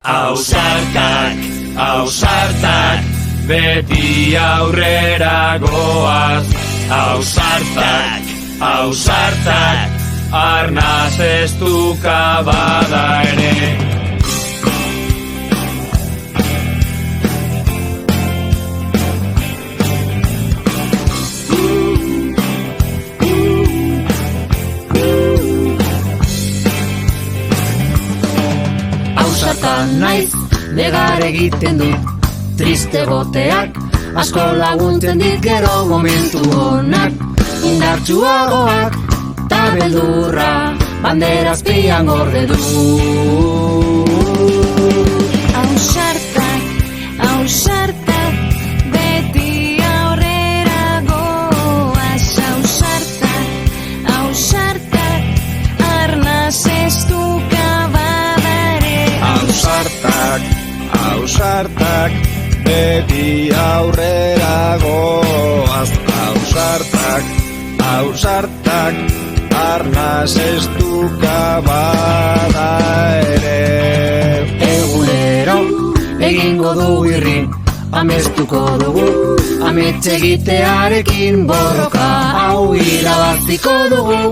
Ausartak, ausartak, beti aurrera goaz. Ausartak, ausartak, arnaz ez duka bada ere. Ausarta naiz, negar egiten dut, triste boteak, asko laguntzen dit gero momentu honak. Indartsuagoak, ta beldurra, bandera azpian gorde du. Ausartak, ausartak, beti aurrera goaz. Ausartak, ausartak, arnaz ez duka badare. Ausartak, ausartak, beti aurrera goaz. Ausartak, ausartak, arnaz ez duka bada ere. Egunero egingo dugu irri, amestuko dugu, amets egitearekin borroka hau irabaziko dugu.